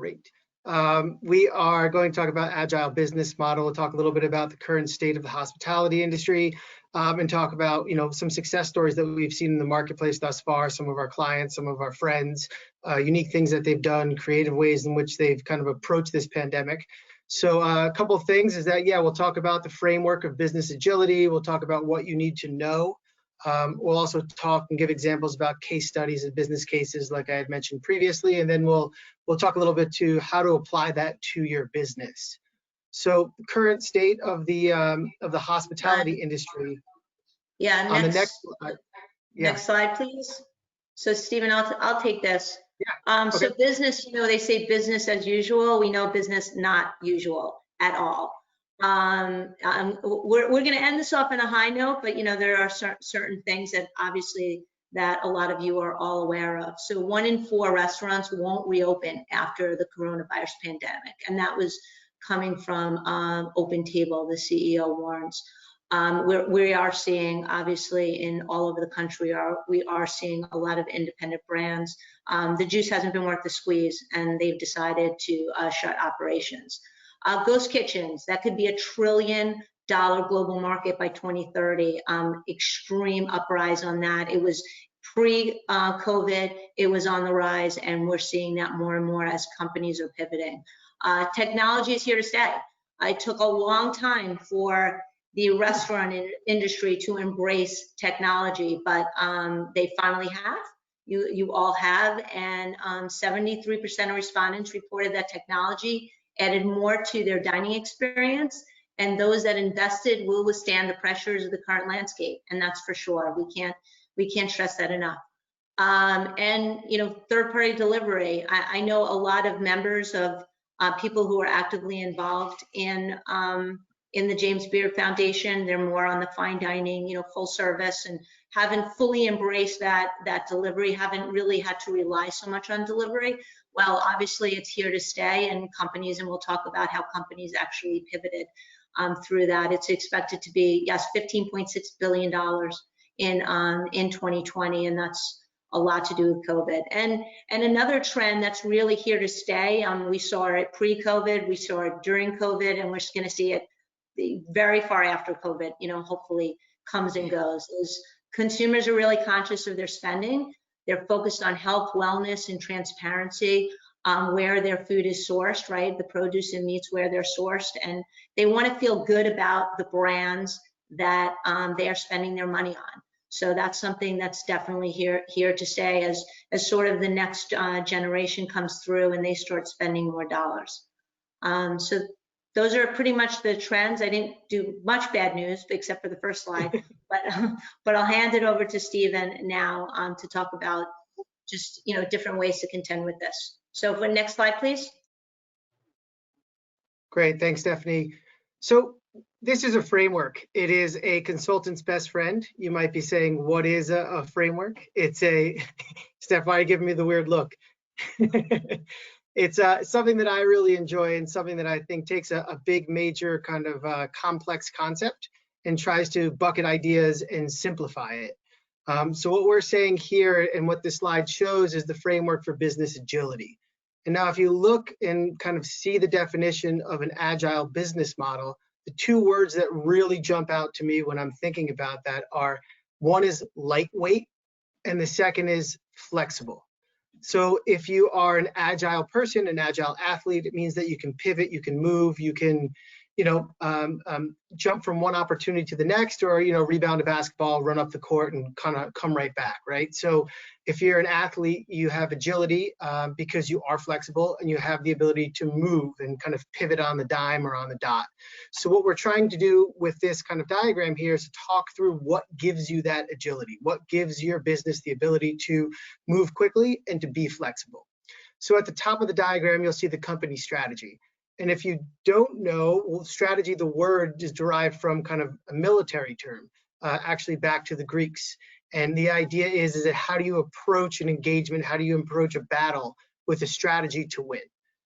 Great. We are going to talk about Agile business model. We'll talk a little bit about the current state of the hospitality industry, and talk about some success stories that we've seen in the marketplace thus far, some of our clients, some of our friends, unique things that they've done, creative ways in which they've kind of approached this pandemic. So a couple of things is that, yeah, we'll talk about the framework of business agility. We'll talk about what you need to know. We'll also talk and give examples about case studies and business cases like I had mentioned previously, and then we'll talk a little bit to how to apply that to your business. So the current state of the hospitality industry. Yeah, on the next slide. Yeah. Next slide, please. So Stephen, I'll take this. Yeah. Okay. So business, they say business as usual. We know business not usual at all. We're going to end this off on a high note, but there are certain things that obviously that a lot of you are all aware of. So 1 in 4 restaurants won't reopen after the coronavirus pandemic, and that was coming from Open Table, the CEO warns. We are seeing, obviously, in all over the country, we are seeing a lot of independent brands. The juice hasn't been worth the squeeze, and they've decided to shut operations. Ghost kitchens, that could be $1 trillion global market by 2030. Extreme uprise on that. It was pre-COVID, it was on the rise, and we're seeing that more and more as companies are pivoting. Technology is here to stay. It took a long time for the restaurant industry to embrace technology, but they finally have. You all have, and 73% of respondents reported that technology added more to their dining experience, and those that invested will withstand the pressures of the current landscape, and that's for sure. We can't stress that enough. And third-party delivery. I know a lot of members of people who are actively involved in the James Beard Foundation. They're more on the fine dining, full service, and haven't fully embraced that delivery, haven't really had to rely so much on delivery. Well, obviously it's here to stay, and companies, and we'll talk about how companies actually pivoted through that. It's expected to be, yes, $15.6 billion in 2020, and that's a lot to do with COVID. And another trend that's really here to stay, we saw it pre-COVID, we saw it during COVID, and we're just gonna see it very far after COVID, hopefully comes and goes, is consumers are really conscious of their spending. They're focused on health, wellness, and transparency, where their food is sourced, right? The produce and meats where they're sourced, and they want to feel good about the brands that they are spending their money on. So that's something that's definitely here to stay as sort of the next generation comes through and they start spending more dollars. So those are pretty much the trends. I didn't do much bad news except for the first slide, but I'll hand it over to Stephen now to talk about just different ways to contend with this. So for next slide, please. Great, thanks, Stephanie. So this is a framework. It is a consultant's best friend. You might be saying, what is a framework? It's a, Steph, why are you giving me the weird look? It's something that I really enjoy, and something that I think takes a big, major kind of complex concept and tries to bucket ideas and simplify it. So what we're saying here and what this slide shows is the framework for business agility. And now if you look and kind of see the definition of an agile business model, the 2 words that really jump out to me when I'm thinking about that are, one is lightweight, and the second is flexible. So if you are an agile person, an agile athlete, it means that you can pivot, you can move, you can, jump from one opportunity to the next, or, rebound a basketball, run up the court, and kind of come right back, right? So if you're an athlete, you have agility because you are flexible and you have the ability to move and kind of pivot on the dime or on the dot. So what we're trying to do with this kind of diagram here is to talk through what gives you that agility, what gives your business the ability to move quickly and to be flexible. So at the top of the diagram, you'll see the company strategy. And if you don't know, well, strategy, the word is derived from kind of a military term, actually back to the Greeks. And the idea is that how do you approach an engagement? How do you approach a battle with a strategy to win?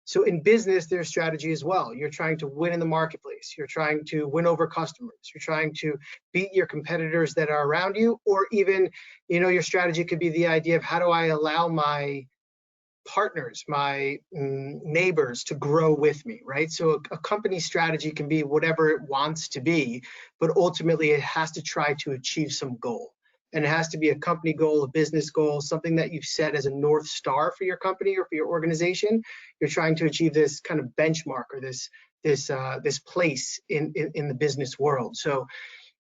So in business, there's strategy as well. You're trying to win in the marketplace. You're trying to win over customers. You're trying to beat your competitors that are around you, or even, your strategy could be the idea of how do I allow my partners, my neighbors to grow with me, right? So a company strategy can be whatever it wants to be, but ultimately it has to try to achieve some goal. And it has to be a company goal, a business goal, something that you've set as a North Star for your company or for your organization. You're trying to achieve this kind of benchmark or this place in the business world. So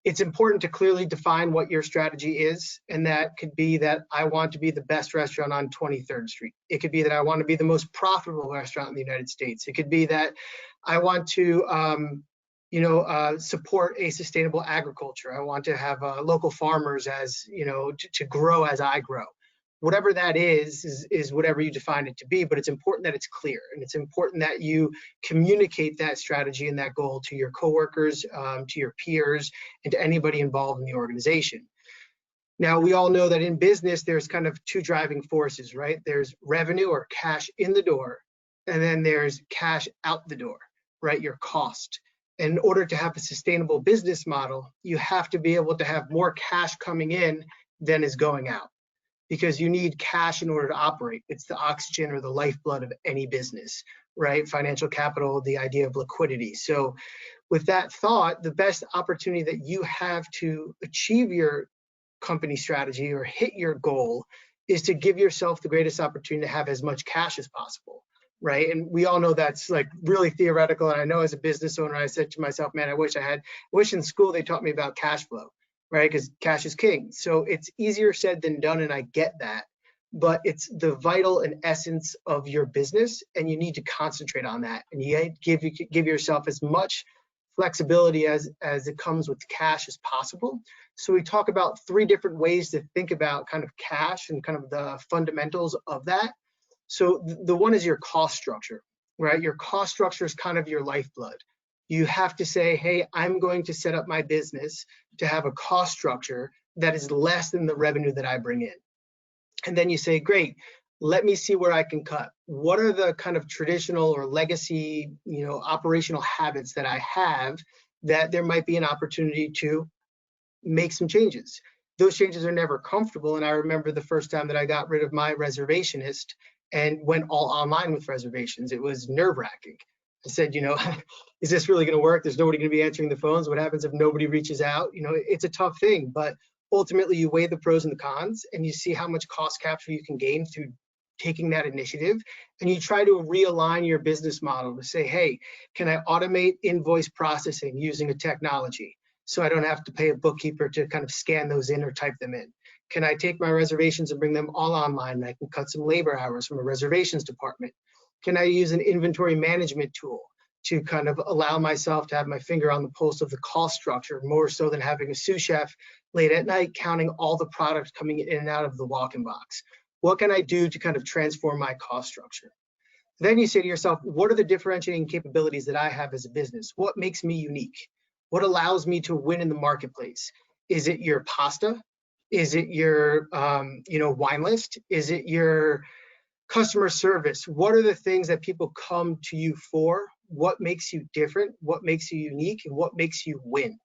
it's important to clearly define what your strategy is, and that could be that I want to be the best restaurant on 23rd Street. It could be that I want to be the most profitable restaurant in the United States. It could be that I want to support a sustainable agriculture. I want to have local farmers as, to grow as I grow. Whatever that is whatever you define it to be, but it's important that it's clear, and it's important that you communicate that strategy and that goal to your coworkers, to your peers, and to anybody involved in the organization. Now, we all know that in business, there's kind of two driving forces, right? There's revenue or cash in the door, and then there's cash out the door, right? Your cost. In order to have a sustainable business model, you have to be able to have more cash coming in than is going out, because you need cash in order to operate. It's the oxygen or the lifeblood of any business, right? Financial capital, the idea of liquidity. So with that thought, the best opportunity that you have to achieve your company strategy or hit your goal is to give yourself the greatest opportunity to have as much cash as possible, right? And we all know that's like really theoretical. And I know as a business owner, I said to myself, man, I wish in school they taught me about cash flow, right? Because cash is king. So it's easier said than done, and I get that. But it's the vital and essence of your business, and you need to concentrate on that. And you give yourself as much flexibility as it comes with cash as possible. So we talk about 3 different ways to think about kind of cash and kind of the fundamentals of that. So the one is your cost structure, right? Your cost structure is kind of your lifeblood. You have to say, hey, I'm going to set up my business to have a cost structure that is less than the revenue that I bring in. And then you say, great, let me see where I can cut. What are the kind of traditional or legacy, operational habits that I have that there might be an opportunity to make some changes? Those changes are never comfortable. And I remember the first time that I got rid of my reservationist and went all online with reservations. It was nerve-wracking. I said, is this really going to work? There's nobody going to be answering the phones. What happens if nobody reaches out? It's a tough thing, but ultimately you weigh the pros and the cons, and you see how much cost capture you can gain through taking that initiative. And you try to realign your business model to say, hey, can I automate invoice processing using a technology so I don't have to pay a bookkeeper to kind of scan those in or type them in? Can I take my reservations and bring them all online, and I can cut some labor hours from a reservations department? Can I use an inventory management tool to kind of allow myself to have my finger on the pulse of the cost structure, more so than having a sous chef late at night counting all the products coming in and out of the walk-in box? What can I do to kind of transform my cost structure? Then you say to yourself, what are the differentiating capabilities that I have as a business? What makes me unique? What allows me to win in the marketplace? Is it your pasta? Is it your wine list? Is it your customer service? What are the things that people come to you for? What makes you different? What makes you unique? And what makes you win?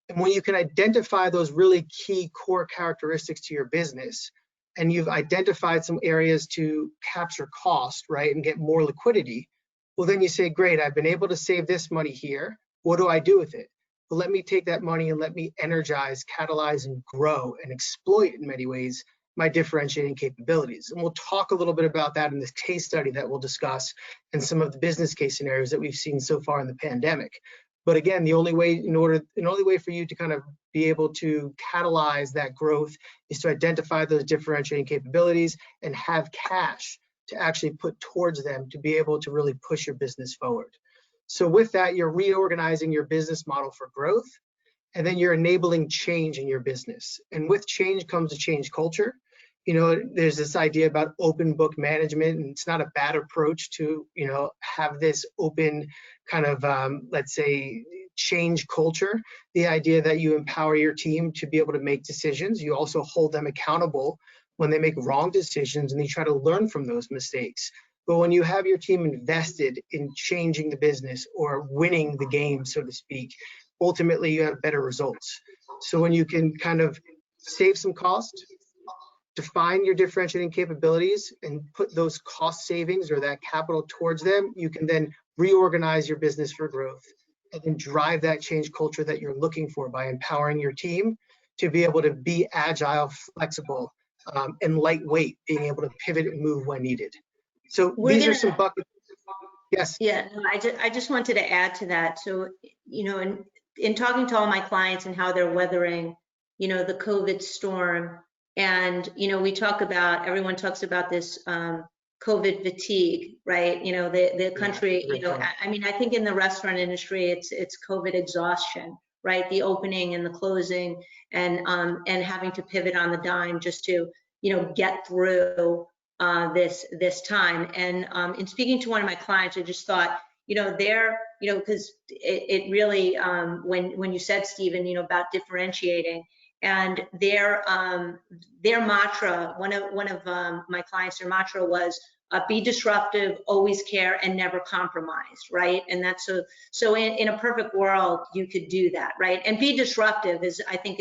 And when you can identify those really key core characteristics to your business, and you've identified some areas to capture cost, right, and get more liquidity, well, then you say, great, I've been able to save this money here. What do I do with it? Well, let me take that money and let me energize, catalyze, and grow and exploit in many ways my differentiating capabilities. And we'll talk a little bit about that in this case study that we'll discuss and some of the business case scenarios that we've seen so far in the pandemic. But again, the only way for you to kind of be able to catalyze that growth is to identify those differentiating capabilities and have cash to actually put towards them to be able to really push your business forward. So with that, you're reorganizing your business model for growth, and then you're enabling change in your business. And with change comes a change culture. There's this idea about open book management, and it's not a bad approach to, have this open kind of, let's say, change culture. The idea that you empower your team to be able to make decisions. You also hold them accountable when they make wrong decisions, and you try to learn from those mistakes. But when you have your team invested in changing the business or winning the game, so to speak, ultimately you have better results. So when you can kind of save some cost, define your differentiating capabilities and put those cost savings or that capital towards them, you can then reorganize your business for growth and then drive that change culture that you're looking for by empowering your team to be able to be agile, flexible, and lightweight, being able to pivot and move when needed. So these are some buckets. Yes. Yeah, no, I just wanted to add to that. So, in talking to all my clients and how they're weathering, the COVID storm, and, everyone talks about this COVID fatigue, right? The country, I think in the restaurant industry, it's COVID exhaustion, right? The opening and the closing and having to pivot on the dime just to, get through this time. And in speaking to one of my clients, I just thought, because it really, when you said, Stephen, about differentiating, and their mantra, one of my clients, their mantra was be disruptive, always care, and never compromise, right? And that's so in a perfect world, you could do that, right? And be disruptive I think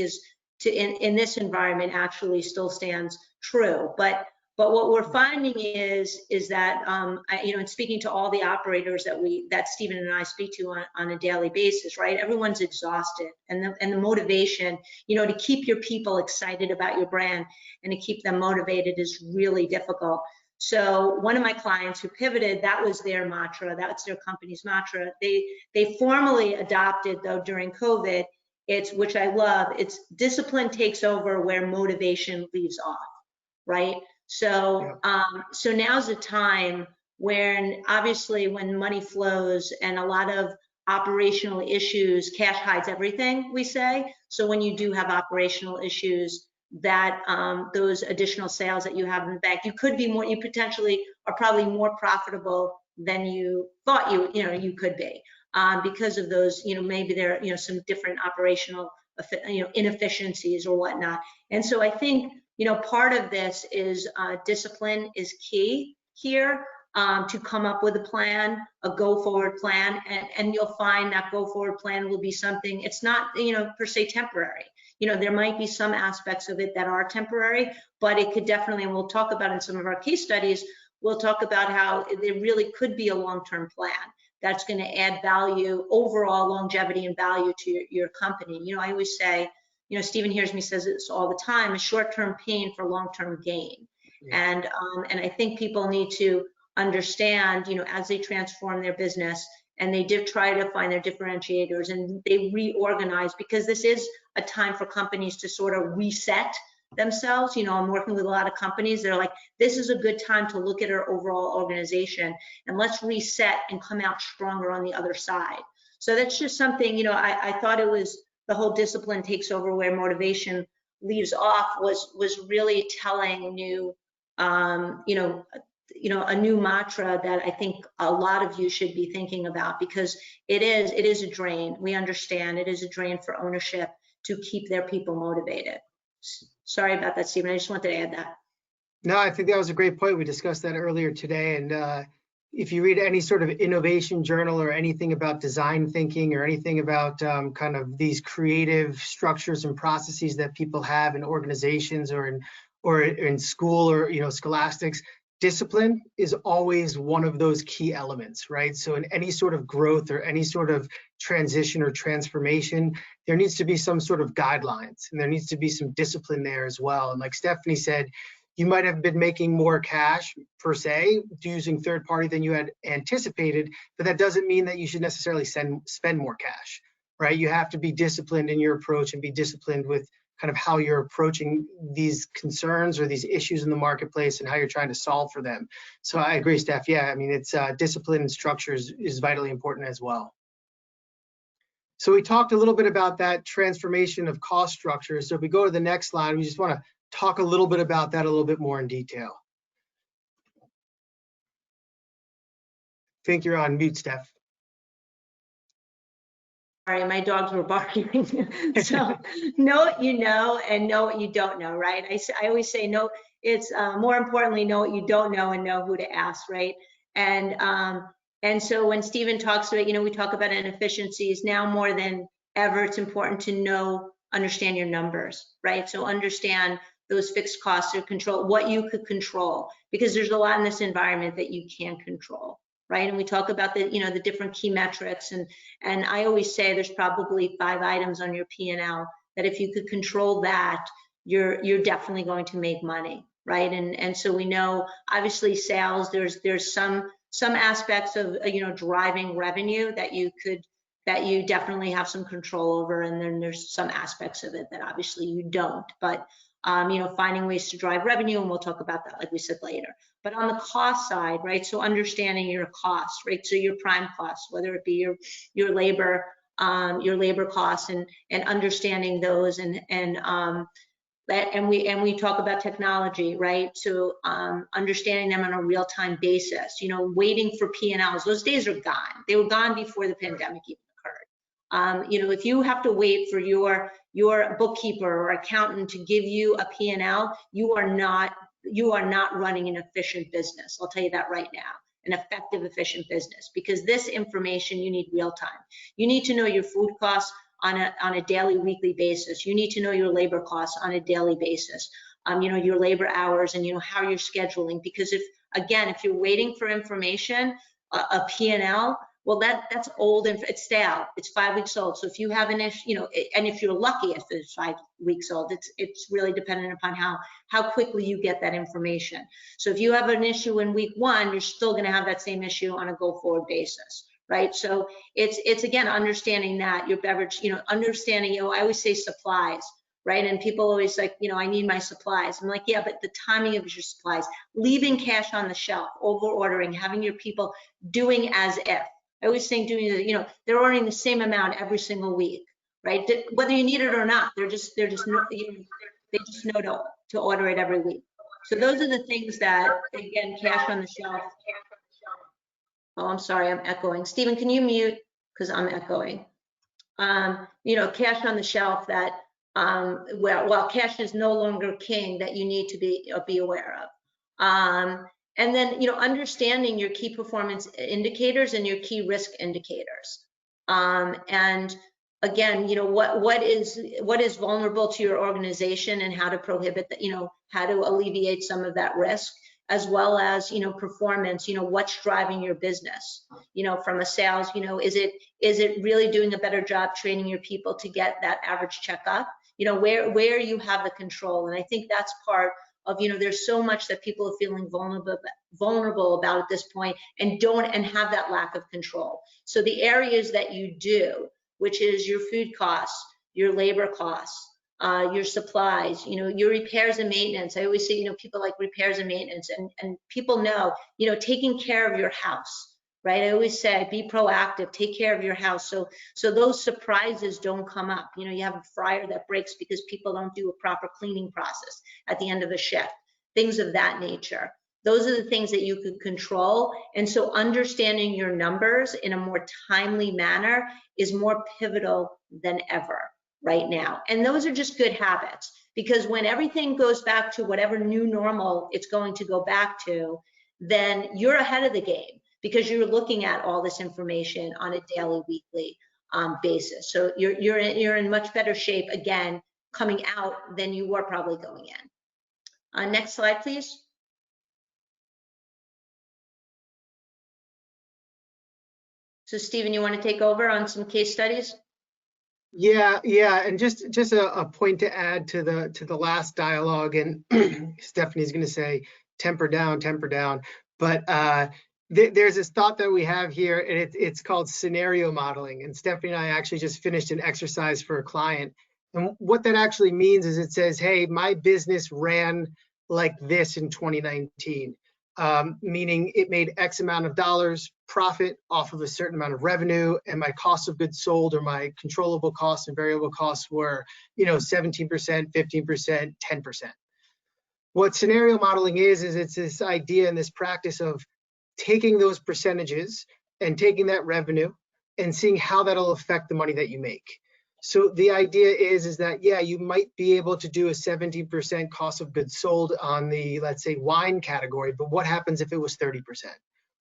in this environment actually still stands true. But what we're finding is that in speaking to all the operators that Stephen and I speak to on a daily basis, right? Everyone's exhausted, and the motivation, to keep your people excited about your brand and to keep them motivated is really difficult. So one of my clients who pivoted, that was their mantra, that's their company's mantra. They formally adopted, though, during COVID, which I love, it's discipline takes over where motivation leaves off, right? So, so now's the time when, obviously, when money flows and a lot of operational issues, cash hides everything, we say. So when you do have operational issues, that those additional sales that you have in the bank, you potentially are probably more profitable than you thought you could be, because of those, maybe there are, some different operational, inefficiencies or whatnot. And so I think, part of this is discipline is key here, to come up with a plan, a go forward plan, and you'll find that go forward plan will be something, it's not, per se temporary. There might be some aspects of it that are temporary, but it could definitely, and we'll talk about in some of our case studies, we'll talk about how there really could be a long-term plan that's going to add value, overall longevity and value to your company. I always say, Stephen hears me says this all the time, a short-term pain for long-term gain. Yeah. And I think people need to understand, as they transform their business and they did try to find their differentiators and they reorganize, because this is a time for companies to sort of reset themselves. I'm working with a lot of companies that are like, this is a good time to look at our overall organization and let's reset and come out stronger on the other side. So that's just something, I thought it was the whole discipline takes over where motivation leaves off was really telling a new, a new mantra that I think a lot of you should be thinking about, because it is a drain. We understand it is a drain for ownership to keep their people motivated. Sorry about that, Stephen. I just wanted to add that. No, I think that was a great point. We discussed that earlier today. And if you read any sort of innovation journal or anything about design thinking or anything about kind of these creative structures and processes that people have in organizations or in school or scholastics, discipline is always one of those key elements, right? So in any sort of growth or any sort of transition or transformation, there needs to be some sort of guidelines and there needs to be some discipline there as well. And like Stephanie said, you might have been making more cash per se using third party than you had anticipated, but that doesn't mean that you should necessarily spend more cash, right? You have to be disciplined in your approach and be disciplined with kind of how you're approaching these concerns or these issues in the marketplace and how you're trying to solve for them. So I agree, Steph. Yeah, I mean, it's discipline and structure is vitally important as well. So we talked a little bit about that transformation of cost structure. So if we go to the next slide, we just want to talk a little bit about that a little bit more in detail. I think you're on mute, Steph. Sorry, my dogs were barking. So know what you know and know what you don't know, right? I always say no. It's more importantly, know what you don't know and know who to ask, right? And so when Stephen talks about, we talk about inefficiencies now more than ever. It's important to understand your numbers, right? So understand those fixed costs or control what you could control, because there's a lot in this environment that you can't control, right? And we talk about the, you know, the different key metrics, and I always say there's probably 5 items on your P&L that if you could control that, you're definitely going to make money, right? And so we know, obviously, sales, there's some aspects of, you know, driving revenue that you definitely have some control over, and then there's some aspects of it that obviously you don't. But you know, finding ways to drive revenue, and we'll talk about that, like we said, later. But on the cost side, right? So understanding your costs, right? So your prime costs, whether it be your labor costs, and understanding those, and we talk about technology, right? So understanding them on a real-time basis, you know, waiting for P&Ls. Those days are gone. They were gone before the pandemic even occurred. You know, if you have to wait for your bookkeeper or accountant to give you a P&L, you are not running an efficient business. I'll tell you that right now. An effective, efficient business, because this information you need real time. You need to know your food costs on a daily, weekly basis. You need to know your labor costs on a daily basis. You know, your labor hours, and you know how you're scheduling. Because if you're waiting for information, a P&L, well, that's old and it's stale. It's 5 weeks old. So if you have an issue, you know, and if you're lucky, if it's 5 weeks old, it's really dependent upon how quickly you get that information. So if you have an issue in week 1, you're still going to have that same issue on a go-forward basis, right? So it's again understanding that your beverage, you know, understanding. You know, I always say supplies, right? And people always like, you know, I need my supplies. I'm like, yeah, but the timing of your supplies, leaving cash on the shelf, over ordering, having your people doing as if. I always think you know, they're ordering the same amount every single week, right? Whether you need it or not, they just know to order it every week. So those are the things that, again, cash on the shelf. Oh, I'm sorry, I'm echoing. Stephen, can you mute? Because I'm echoing. You know, cash on the shelf that, well, cash is no longer king, that you need to be aware of. And then, you know, understanding your key performance indicators and your key risk indicators. And again, you know, what is vulnerable to your organization, and how to prohibit that, you know, how to alleviate some of that risk, as well as, you know, performance, you know, what's driving your business, you know, from a sales, you know, is it really doing a better job training your people to get that average check up, you know, where you have the control. And I think that's part of, you know, there's so much that people are feeling vulnerable about at this point, and have that lack of control. So the areas that you do, which is your food costs, your labor costs, your supplies, you know, your repairs and maintenance. I always say, you know, people like repairs and maintenance, and people know, you know, taking care of your house, right? I always say, be proactive, take care of your house. So those surprises don't come up. You know, you have a fryer that breaks because people don't do a proper cleaning process at the end of a shift, things of that nature. Those are the things that you could control. And so understanding your numbers in a more timely manner is more pivotal than ever right now. And those are just good habits, because when everything goes back to whatever new normal it's going to go back to, then you're ahead of the game, because you're looking at all this information on a daily, weekly basis. So you're in much better shape, again, coming out than you were probably going in. Next slide, please. So Stephen, you want to take over on some case studies? Yeah, and just a point to add to the last dialogue, and Stephanie's going to say temper down, but there's this thought that we have here, and it's called scenario modeling. And Stephanie and I actually just finished an exercise for a client, and what that actually means is it says, hey, my business ran like this in 2019. Meaning it made X amount of dollars profit off of a certain amount of revenue, and my cost of goods sold, or my controllable costs and variable costs, were, you know, 17%, 15%, 10%. What scenario modeling is it's this idea and this practice of taking those percentages and taking that revenue and seeing how that'll affect the money that you make. So the idea is that, yeah, you might be able to do a 17% cost of goods sold on the, let's say, wine category, but what happens if it was 30%?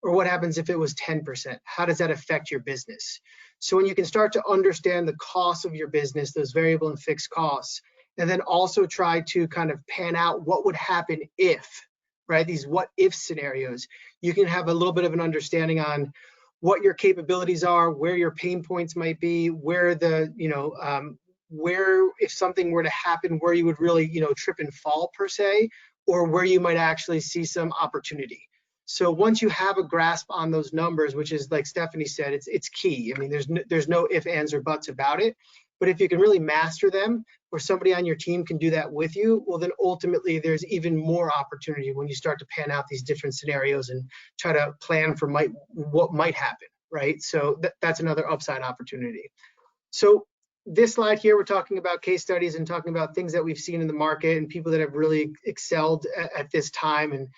Or what happens if it was 10%? How does that affect your business? So when you can start to understand the cost of your business, those variable and fixed costs, and then also try to kind of pan out what would happen if, right? These what if scenarios. You can have a little bit of an understanding on what your capabilities are, where your pain points might be, where the, where if something were to happen, where you would really, trip and fall per se, or where you might actually see some opportunity. So once you have a grasp on those numbers, which is like Stephanie said, it's key. I mean, there's no ifs, ands, or buts about it. But if you can really master them, or somebody on your team can do that with you, well, then ultimately there's even more opportunity when you start to pan out these different scenarios and try to plan for what might happen, right? So that's another upside opportunity. So this slide here, we're talking about case studies and talking about things that we've seen in the market and people that have really excelled at this time. And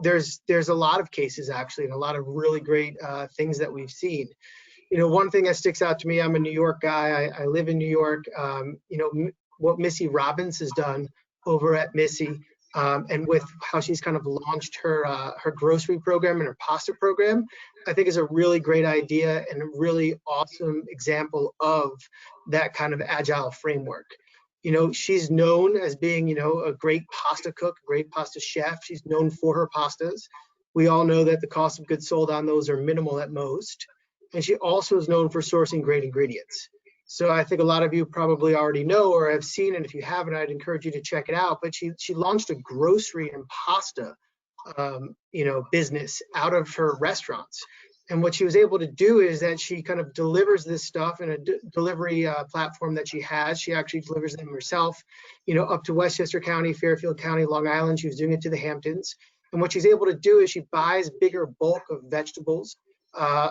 there's a lot of cases actually, and a lot of really great things that we've seen. One thing that sticks out to me, I'm a New York guy. I live in New York. What Missy Robbins has done over at Missy, and with how she's kind of launched her grocery program and her pasta program, I think is a really great idea and a really awesome example of that kind of agile framework. She's known as being, a great pasta cook, a great pasta chef. She's known for her pastas. We all know that the cost of goods sold on those are minimal at most. And she also is known for sourcing great ingredients. So I think a lot of you probably already know or have seen, and if you haven't, I'd encourage you to check it out. But she launched a grocery and pasta, business out of her restaurants. And what she was able to do is that she kind of delivers this stuff in a delivery platform that she has. She actually delivers them herself, up to Westchester County, Fairfield County, Long Island. She was doing it to the Hamptons. And what she's able to do is she buys bigger bulk of vegetables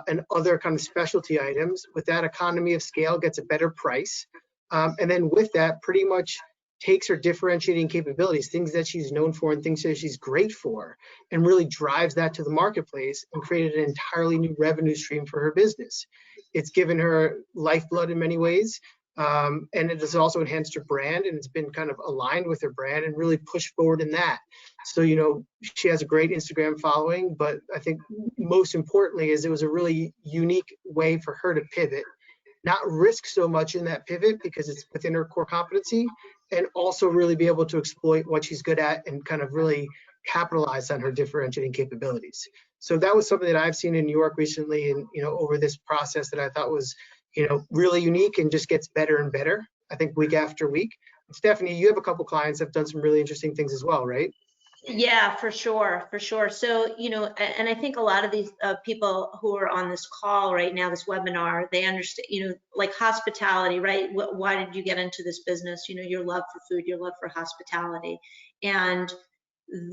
and other kind of specialty items. With that economy of scale, gets a better price. And then with that, pretty much takes her differentiating capabilities, things that she's known for and things that she's great for, and really drives that to the marketplace and created an entirely new revenue stream for her business. It's given her lifeblood in many ways. And it has also enhanced her brand, and it's been kind of aligned with her brand and really pushed forward in that. So, she has a great Instagram following, but I think most importantly is it was a really unique way for her to pivot, not risk so much in that pivot because it's within her core competency, and also really be able to exploit what she's good at and kind of really capitalize on her differentiating capabilities. So that was something that I've seen in New York recently and, over this process that I thought was, really unique and just gets better and better, I think, week after week. Stephanie, you have a couple clients that have done some really interesting things as well, right? Yeah, for sure, for sure. So, and I think a lot of these people who are on this call right now, this webinar, they understand, like hospitality, right? Why did you get into this business? Your love for food, your love for hospitality. And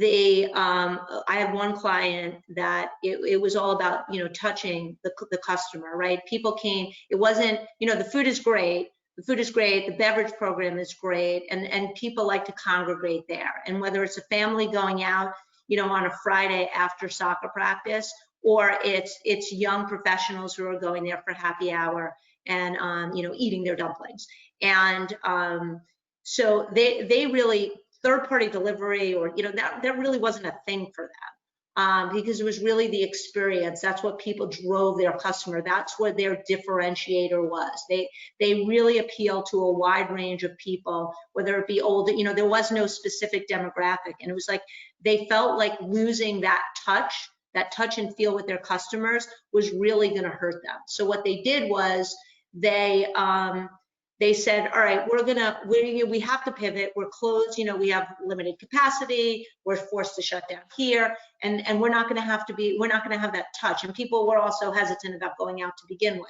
I had one client that it was all about, touching the customer, right? People came, it wasn't, the food is great. The food is great, the beverage program is great, and people like to congregate there. And whether it's a family going out, on a Friday after soccer practice, or it's young professionals who are going there for happy hour and eating their dumplings. And so they really, third-party delivery, or that really wasn't a thing for them. Because it was really the experience. That's what people drove their customer. That's what their differentiator was. They really appeal to a wide range of people, whether it be older, there was no specific demographic. And it was like, they felt like losing that touch and feel with their customers was really going to hurt them. So what they did was they said, all right, we have to pivot. We're closed. We have limited capacity. We're forced to shut down here, and we're not going to have that touch. And people were also hesitant about going out to begin with.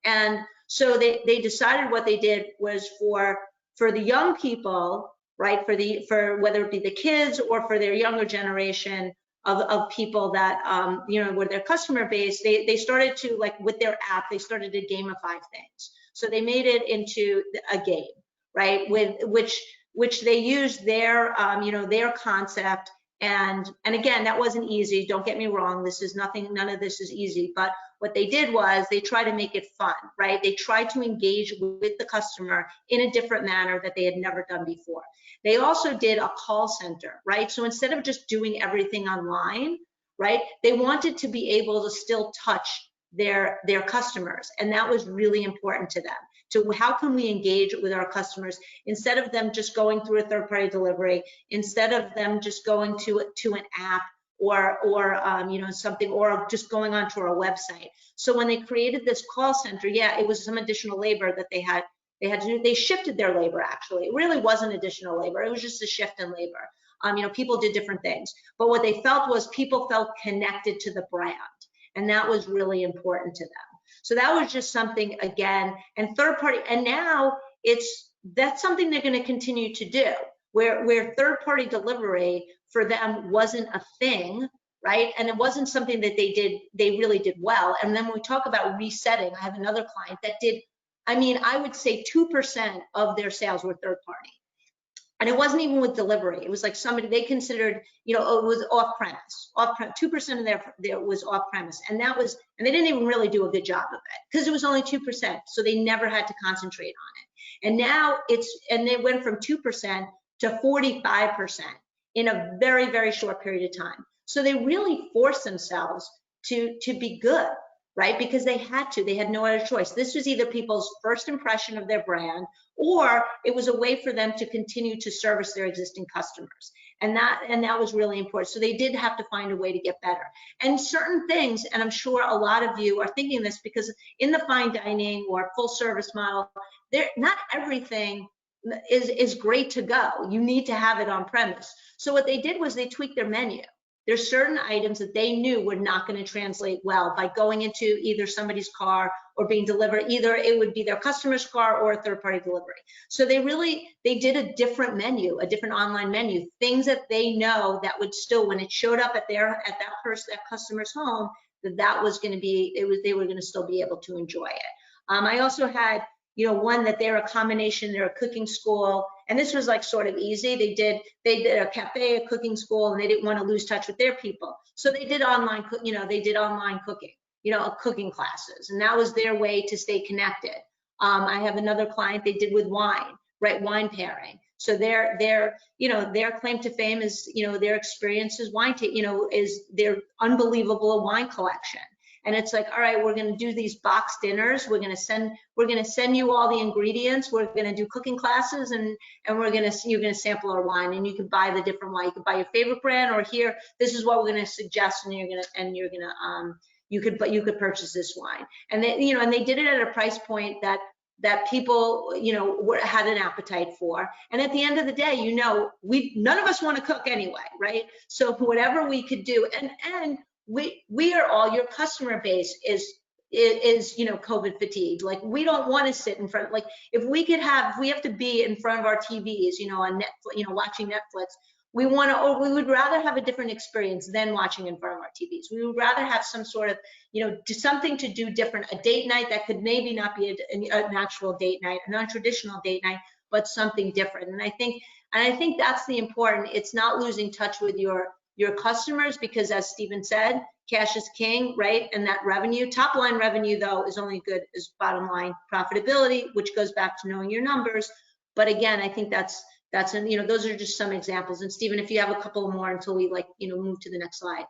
And so they decided what they did was for the young people, right? For whether it be the kids or for their younger generation of people that were their customer base, they started to, like, with their app, they started to gamify things. So they made it into a game, right? With which they used their their concept, and again, that wasn't easy. Don't get me wrong. None of this is easy. But what they did was they tried to make it fun, right? They tried to engage with the customer in a different manner that they had never done before. They also did a call center, right? So instead of just doing everything online, right, they wanted to be able to still touch their customers, and that was really important to them. to how can we engage with our customers instead of them just going through a third-party delivery, instead of them just going to an app or you know, something, or just going onto our website. So when they created this call center, yeah, it was some additional labor that they had to do. They shifted their labor, actually. It really wasn't additional labor. It was just a shift in labor. You know, people did different things, but what they felt was people felt connected to the brand, and that was really important to them. So that was just something, again, and third party, and now that's something they're going to continue to do, where third party delivery for them wasn't a thing, right? And it wasn't something that they really did well. And then when we talk about resetting, I have another client that did, I mean, I would say 2% of their sales were third party. And it wasn't even with delivery. It was like somebody they considered, you know, it was off premise. 2% of their was off premise, and they didn't even really do a good job of it because it was only 2%. So they never had to concentrate on it. And now and they went from 2% to 45% in a very, very short period of time. So they really forced themselves to be good, right? Because they had no other choice. This was either people's first impression of their brand, or it was a way for them to continue to service their existing customers. And that was really important. So they did have to find a way to get better. And certain things, and I'm sure a lot of you are thinking this, because in the fine dining or full service model, not everything is great to go. You need to have it on premise. So what they did was they tweaked their menu. There's certain items that they knew were not going to translate well by going into either somebody's car or being delivered. Either it would be their customer's car or a third-party delivery. So they did a different menu, a different online menu, things that they know that would still, when it showed up at that customer's home, that was going to be, they were going to still be able to enjoy it. I also had, you know, one that they're a combination, they're a cooking school, and this was like sort of easy. They did a cafe, a cooking school, and they didn't want to lose touch with their people. So they did online cooking, you know, cooking classes, and that was their way to stay connected. I have another client they did with wine, right? Wine pairing. So their claim to fame is, you know, their experience is is their unbelievable wine collection. And it's like, all right, we're going to do these box dinners. We're going to send you all the ingredients. We're going to do cooking classes, and you're going to sample our wine, and you can buy the different wine. You can buy your favorite brand, or here, this is what we're going to suggest, and you could purchase this wine. And they did it at a price point that people, you know, had an appetite for. And at the end of the day, you know, none of us want to cook anyway, right? So whatever we could do, and we are all, your customer base is you know, COVID fatigued. Like, we don't want to sit in front, like if we have to be in front of our TVs, you know, on Netflix, you know, watching Netflix, we would rather have a different experience than watching in front of our TVs. We would rather have some sort of, you know, something to do different, a date night that could maybe not be a natural date night, a non-traditional date night, but something different. And I think that's the important. It's not losing touch with your customers, because as Stephen said, cash is king, right? And that revenue, top line revenue though, is only good as bottom line profitability, which goes back to knowing your numbers. But again, I think you know, those are just some examples. And Stephen, if you have a couple more until we move to the next slide.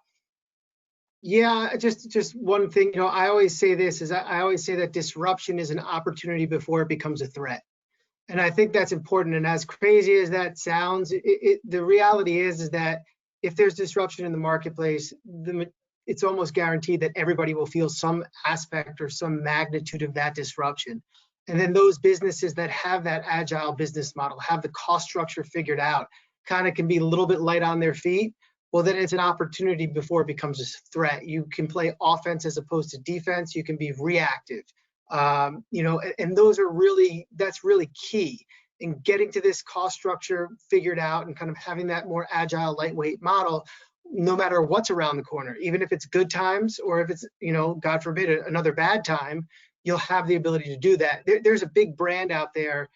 Yeah, just one thing, you know, I always say that disruption is an opportunity before it becomes a threat. And I think that's important. And as crazy as that sounds, the reality is that if there's disruption in the marketplace, it's almost guaranteed that everybody will feel some aspect or some magnitude of that disruption. And then those businesses that have that agile business model, have the cost structure figured out, kind of can be a little bit light on their feet. Well, then it's an opportunity before it becomes a threat. You can play offense as opposed to defense. You can be reactive. You know, and that's really key in getting to this cost structure figured out and kind of having that more agile, lightweight model, no matter what's around the corner, even if it's good times or if it's, you know, God forbid, another bad time, you'll have the ability to do that. There's a big brand out there,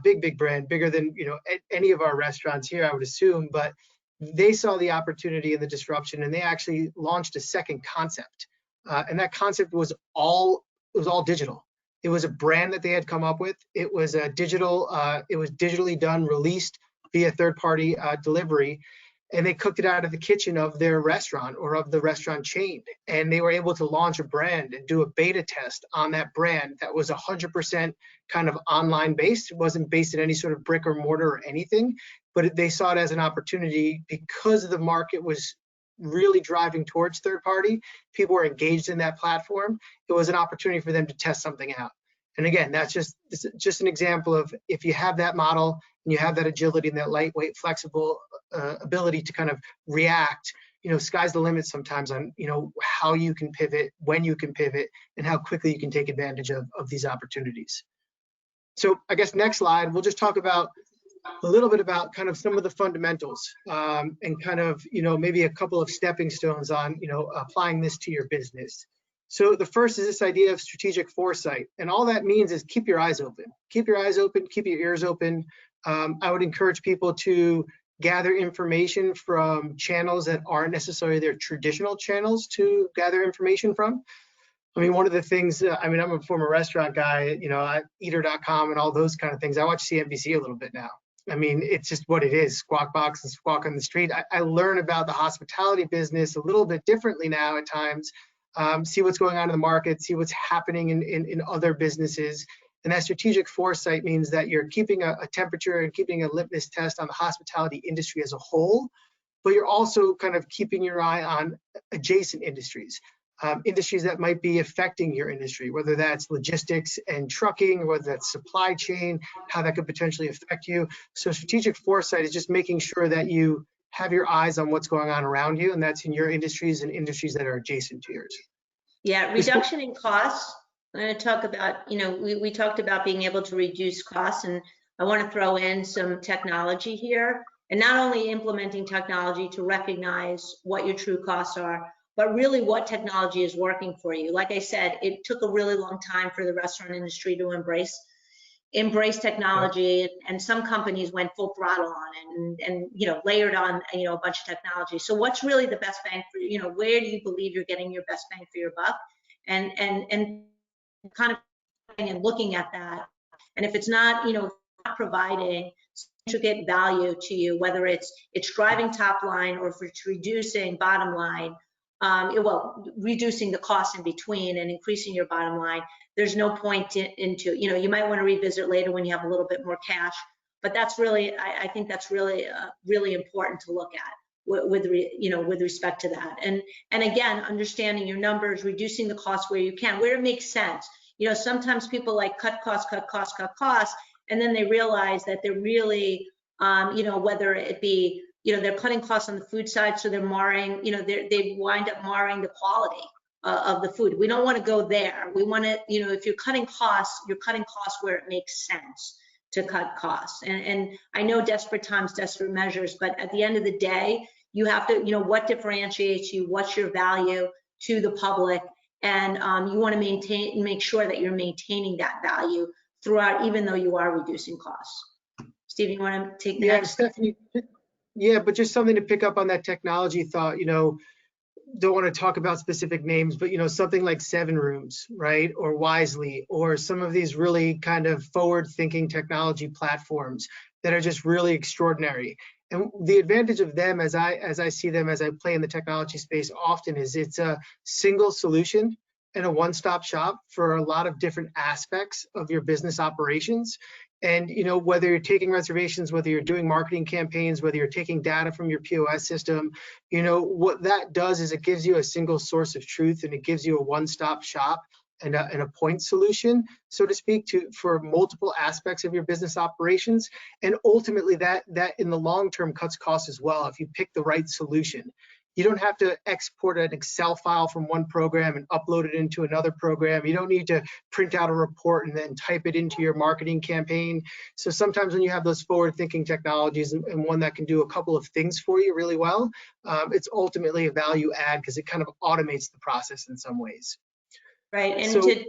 big brand, bigger than, you know, any of our restaurants here, I would assume, but they saw the opportunity and the disruption, and they actually launched a second concept. And that concept was all digital. It was a brand that they had come up with. It was a digital, it was digitally done, released via third-party delivery. and they cooked it out of the kitchen of their restaurant or of the restaurant chain. And they were able to launch a brand and do a beta test on that brand that was 100% kind of online based. It wasn't based in any sort of brick or mortar or anything, but they saw it as an opportunity because the market was really driving towards third party. People were engaged in that platform. It was an opportunity for them to test something out. And again, that's just an example of, if you have that model and you have that agility and that lightweight, flexible ability to kind of react, sky's the limit sometimes on, how you can pivot, when you can pivot, and how quickly you can take advantage of these opportunities. So I guess next slide, we'll just talk about a little bit about kind of some of the fundamentals and kind of, maybe a couple of stepping stones on, applying this to your business. So the first is this idea of strategic foresight. And all that means is keep your eyes open. Keep your eyes open, keep your ears open. I would encourage people to gather information from channels that aren't necessarily their traditional channels to gather information from. I mean, one of the things, I'm a former restaurant guy, eater.com and all those kind of things. I watch CNBC a little bit now. I mean, it's just what it is, Squawk Box and Squawk on the Street. I learn about the hospitality business a little bit differently now at times. See what's going on in the market, see what's happening in other businesses. And that strategic foresight means that you're keeping a temperature and keeping a litmus test on the hospitality industry as a whole, but you're also kind of keeping your eye on adjacent industries, industries that might be affecting your industry, whether that's logistics and trucking, or whether that's supply chain, how that could potentially affect you. So strategic foresight is just making sure that you have your eyes on what's going on around you, and that's in your industries and industries that are adjacent to yours. Yeah, reduction in costs. I'm going to talk about, we talked about being able to reduce costs, and I want to throw in some technology here, and not only implementing technology to recognize what your true costs are, but really what technology is working for you. Like I said, it took a really long time for the restaurant industry to embrace technology, and some companies went full throttle on it and layered on a bunch of technology. So what's really the best bang for where do you believe you're getting your best bang for your buck, and kind of and looking at that, and if it's not not providing intricate value to you, whether it's driving top line or if it's reducing bottom line, reducing the cost in between and increasing your bottom line, there's no point into, you might want to revisit later when you have a little bit more cash, but that's really, I think that's really, really important to look at with respect to that. And again, understanding your numbers, reducing the cost where you can, where it makes sense. Sometimes people like cut costs, and then they realize that they're really, whether it be, they're cutting costs on the food side, so they're marring, they wind up marring the quality of the food. We don't want to go there. We want to, if you're cutting costs, you're cutting costs where it makes sense to cut costs. And I know desperate times, desperate measures, but at the end of the day, you have to, what differentiates you, what's your value to the public, and you want to make sure that you're maintaining that value throughout, even though you are reducing costs. Steve, you want to take the next? Stephanie, yeah, but just something to pick up on that technology thought, don't want to talk about specific names, but something like 7 Rooms, right, or Wisely, or some of these really kind of forward-thinking technology platforms that are just really extraordinary. And the advantage of them, as I see them, as I play in the technology space often, is it's a single solution and a one-stop shop for a lot of different aspects of your business operations. And whether you're taking reservations, whether you're doing marketing campaigns, whether you're taking data from your POS system, what that does is it gives you a single source of truth, and it gives you a one-stop shop and a point solution, so to speak, for multiple aspects of your business operations. And ultimately, that in the long term cuts costs as well if you pick the right solution. You don't have to export an Excel file from one program and upload it into another program. You don't need to print out a report and then type it into your marketing campaign. So sometimes when you have those forward-thinking technologies and one that can do a couple of things for you really well, it's ultimately a value add because it kind of automates the process in some ways. Right, and so, to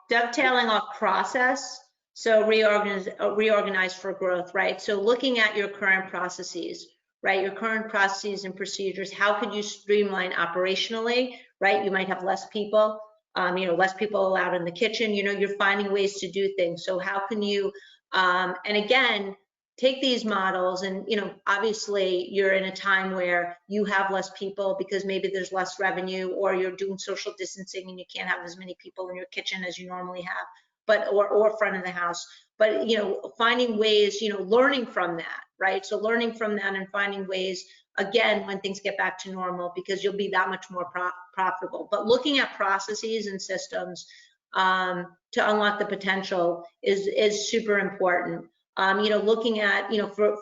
dovetailing off process, so reorganize for growth, right? So looking at your current processes, right? Your current processes and procedures, how could you streamline operationally, right? You might have less people, less people allowed in the kitchen, you're finding ways to do things. So how can you, and again, take these models and, obviously you're in a time where you have less people because maybe there's less revenue, or you're doing social distancing and you can't have as many people in your kitchen as you normally have, but, or front of the house. But, finding ways, learning from that, right? So learning from that and finding ways, again, when things get back to normal, because you'll be that much more profitable. But looking at processes and systems to unlock the potential is super important. Looking at,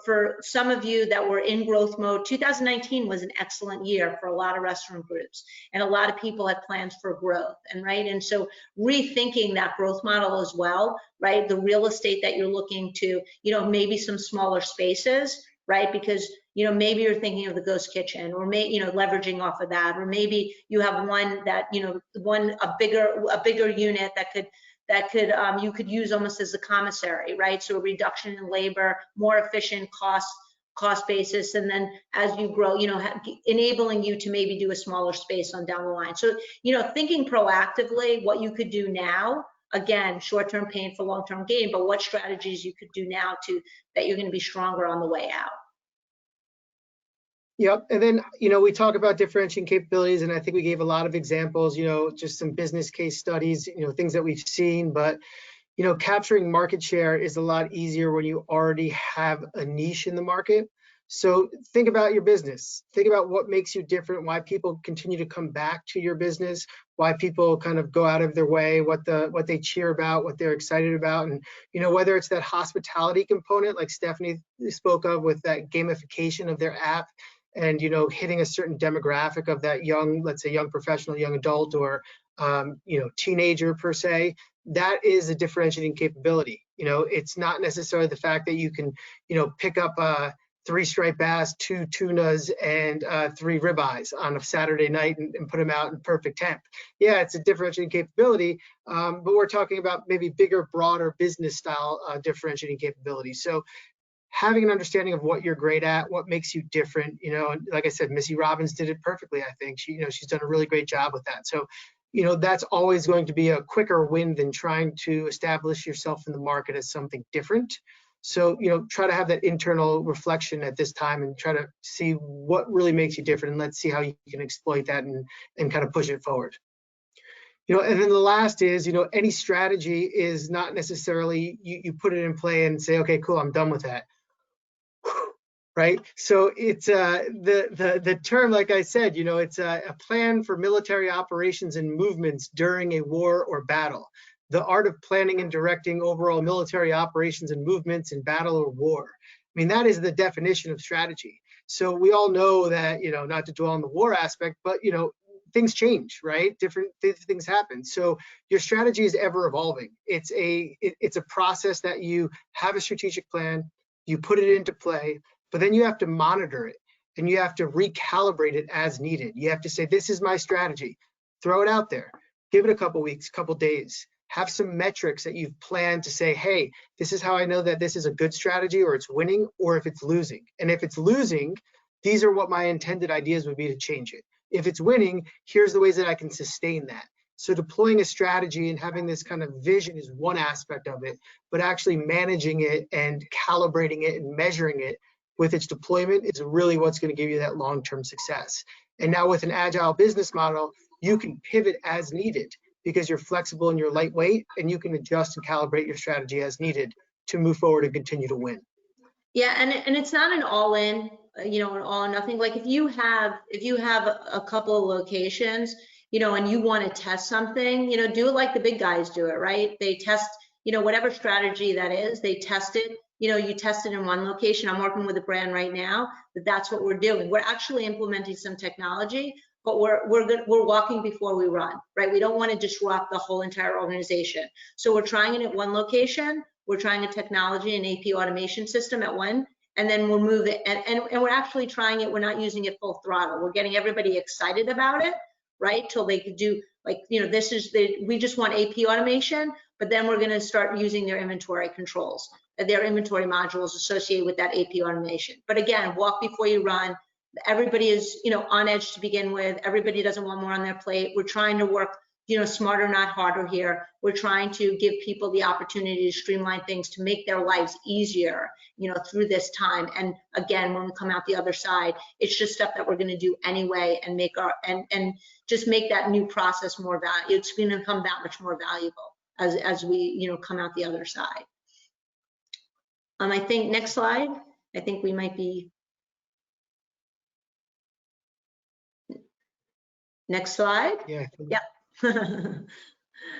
for some of you that were in growth mode, 2019 was an excellent year for a lot of restaurant groups, and a lot of people had plans for growth, and so rethinking that growth model as well, right? The real estate that you're looking to, maybe some smaller spaces, right? Because, maybe you're thinking of the ghost kitchen, or leveraging off of that, or maybe you have one that, a bigger unit that could you could use almost as a commissary, right? So a reduction in labor, more efficient cost basis, and then as you grow, enabling you to maybe do a smaller space on down the line. So, thinking proactively what you could do now, again, short-term pain for long-term gain, but what strategies you could do now that you're going to be stronger on the way out. Yep. And then, we talk about differentiating capabilities, and I think we gave a lot of examples, just some business case studies, things that we've seen, but, capturing market share is a lot easier when you already have a niche in the market. So think about your business, think about what makes you different, why people continue to come back to your business, why people kind of go out of their way, what they cheer about, what they're excited about. And, whether it's that hospitality component, like Stephanie spoke of with that gamification of their app, and hitting a certain demographic of that young, let's say young professional, young adult, or teenager per se, that is a differentiating capability. It's not necessarily the fact that you can pick up 3 striped bass, 2 tunas, and 3 ribeyes on a Saturday night and put them out in perfect temp. Yeah, it's a differentiating capability, but we're talking about maybe bigger, broader business style differentiating capability. So having an understanding of what you're great at, what makes you different, and like I said, Missy Robbins did it perfectly. I think she's done a really great job with that. So, that's always going to be a quicker win than trying to establish yourself in the market as something different. So, try to have that internal reflection at this time and try to see what really makes you different, and let's see how you can exploit that and kind of push it forward. And then the last is, any strategy is not necessarily you put it in play and say, okay, cool, I'm done with that. Right? So it's the term, like I said, it's a plan for military operations and movements during a war or battle. The art of planning and directing overall military operations and movements in battle or war. I mean, that is the definition of strategy. So we all know that, not to dwell on the war aspect, but, things change, right? Different things happen. So your strategy is ever evolving. It's a process that you have a strategic plan, you put it into play, but then you have to monitor it and you have to recalibrate it as needed. You have to say, this is my strategy, throw it out there, give it a couple weeks, couple days, have some metrics that you've planned to say, hey, this is how I know that this is a good strategy, or it's winning, or if it's losing. And if it's losing, these are what my intended ideas would be to change it. If it's winning, here's the ways that I can sustain that. So deploying a strategy and having this kind of vision is one aspect of it, but actually managing it and calibrating it and measuring it with its deployment is really what's going to give you that long-term success. And now with an agile business model, you can pivot as needed because you're flexible and you're lightweight, and you can adjust and calibrate your strategy as needed to move forward and continue to win. Yeah, and it's not an all-in, an all or nothing. Like if you have a couple of locations, and you want to test something, do it like the big guys do it, right? They test, whatever strategy that is, they test it. You test it in one location. I'm working with a brand right now that's what we're doing. We're actually implementing some technology, but we're walking before we run, right? We don't want to disrupt the whole entire organization. So we're trying it at one location. We're trying a technology and AP automation system at one, and then we'll move it. And we're actually trying it. We're not using it full throttle. We're getting everybody excited about it, right? Till they could do we just want AP automation, but then we're going to start using their inventory controls, their inventory modules associated with that AP automation. But again, walk before you run. Everybody is, on edge to begin with. Everybody doesn't want more on their plate. We're trying to work smarter, not harder here. We're trying to give people the opportunity to streamline things, to make their lives easier, through this time. And again, when we come out the other side, it's just stuff that we're going to do anyway, and make and just make that new process more valuable. It's going to become that much more valuable as we, come out the other side. I think next slide. I think we might be. Next slide. Yeah.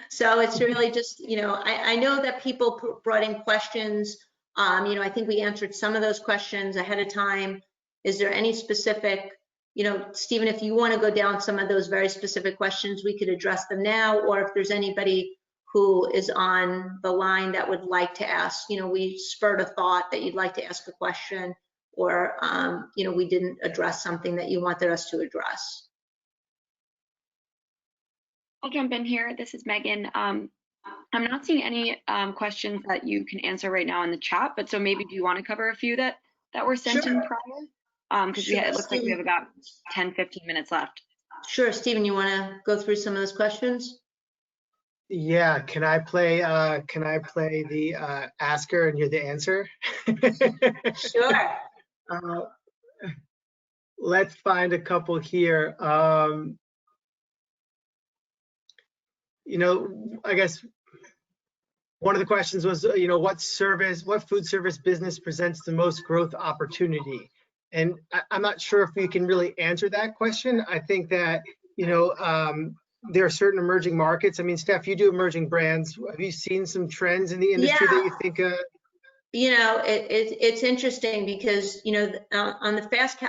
So it's really just, I know that people brought in questions. I think we answered some of those questions ahead of time. Is there any specific, Stephen, if you want to go down some of those very specific questions, we could address them now, or if there's anybody who is on the line that would like to ask, we spurred a thought that you'd like to ask a question, or, we didn't address something that you wanted us to address. I'll jump in here. This is Megan. I'm not seeing any questions that you can answer right now in the chat, but so maybe do you want to cover a few that were sent in prior? Because it looks like we have about 10-15 minutes left. Sure, Stephen, you want to go through some of those questions? Yeah, can I play the asker and you're the answer? Sure. Let's find a couple here. I guess one of the questions was, what food service business presents the most growth opportunity? And I'm not sure if we can really answer that question. I think that, there are certain emerging markets. I mean, Steph, you do emerging brands. Have you seen some trends in the industry that you think? It's interesting because, on the fast,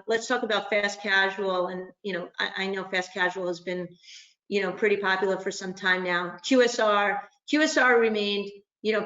let's talk about fast casual. And, I know fast casual has been, pretty popular for some time now. QSR remained,